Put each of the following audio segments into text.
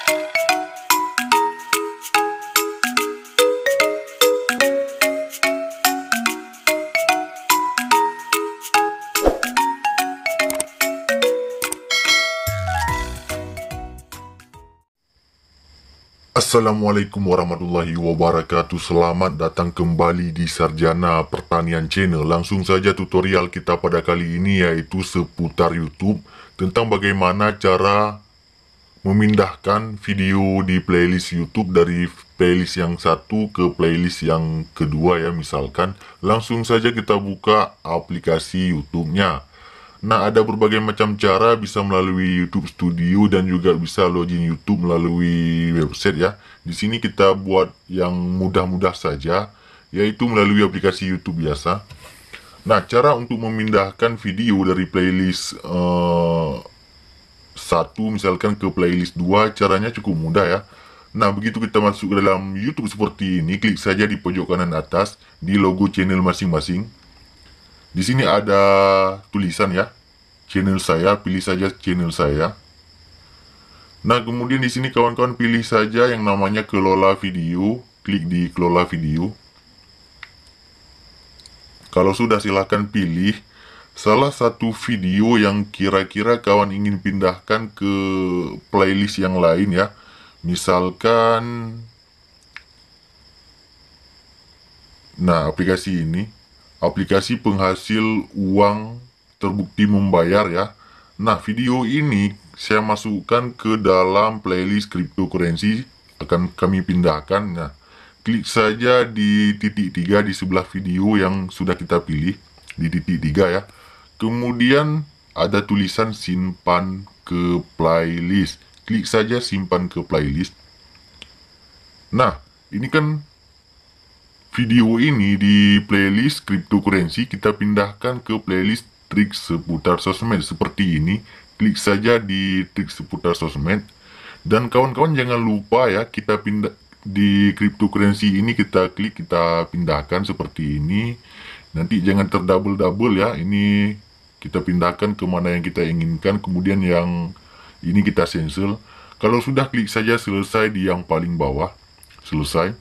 Assalamualaikum warahmatullahi wabarakatuh. Selamat datang kembali di Sarjana Pertanian Channel. Langsung saja tutorial kita pada kali ini yaitu seputar YouTube, tentang bagaimana cara memindahkan video di playlist YouTube dari playlist yang satu ke playlist yang kedua ya. Misalkan langsung saja kita buka aplikasi YouTube-nya. Nah, ada berbagai macam cara, bisa melalui YouTube Studio dan juga bisa login YouTube melalui website ya. Di sini kita buat yang mudah-mudah saja, yaitu melalui aplikasi YouTube biasa. Nah, cara untuk memindahkan video dari playlist satu misalkan ke playlist 2, caranya cukup mudah ya. Nah, begitu kita masuk ke dalam YouTube seperti ini, klik saja di pojok kanan atas di logo channel masing-masing. Di sini ada tulisan ya, channel saya, pilih saja channel saya. Nah, kemudian di sini kawan-kawan pilih saja yang namanya kelola video, klik di kelola video. Kalau sudah silahkan pilih salah satu video yang kira-kira kawan ingin pindahkan ke playlist yang lain ya. Misalkan, nah aplikasi ini, aplikasi penghasil uang terbukti membayar ya. Nah, video ini saya masukkan ke dalam playlist cryptocurrency, akan kami pindahkan. Nah, klik saja di titik 3 di sebelah video yang sudah kita pilih, di titik 3 ya. Kemudian ada tulisan simpan ke playlist, klik saja simpan ke playlist. Nah, ini kan video ini di playlist cryptocurrency, kita pindahkan ke playlist trik seputar sosmed seperti ini. Klik saja di trik seputar sosmed. Dan kawan-kawan jangan lupa ya, kita pindah di cryptocurrency ini, kita klik, kita pindahkan seperti ini. Nanti jangan terdouble-double ya, ini kita pindahkan ke mana yang kita inginkan. Kemudian yang ini kita cancel. Kalau sudah, klik saja selesai di yang paling bawah. Selesai,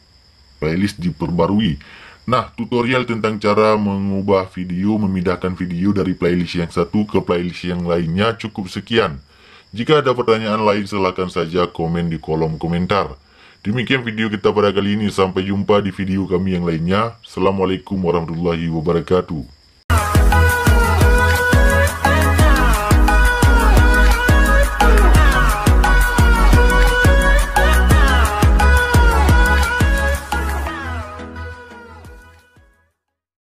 playlist diperbarui. Nah, tutorial tentang cara mengubah video, memindahkan video dari playlist yang satu ke playlist yang lainnya cukup sekian. Jika ada pertanyaan lain, silakan saja komen di kolom komentar. Demikian video kita pada kali ini, sampai jumpa di video kami yang lainnya. Assalamualaikum warahmatullahi wabarakatuh.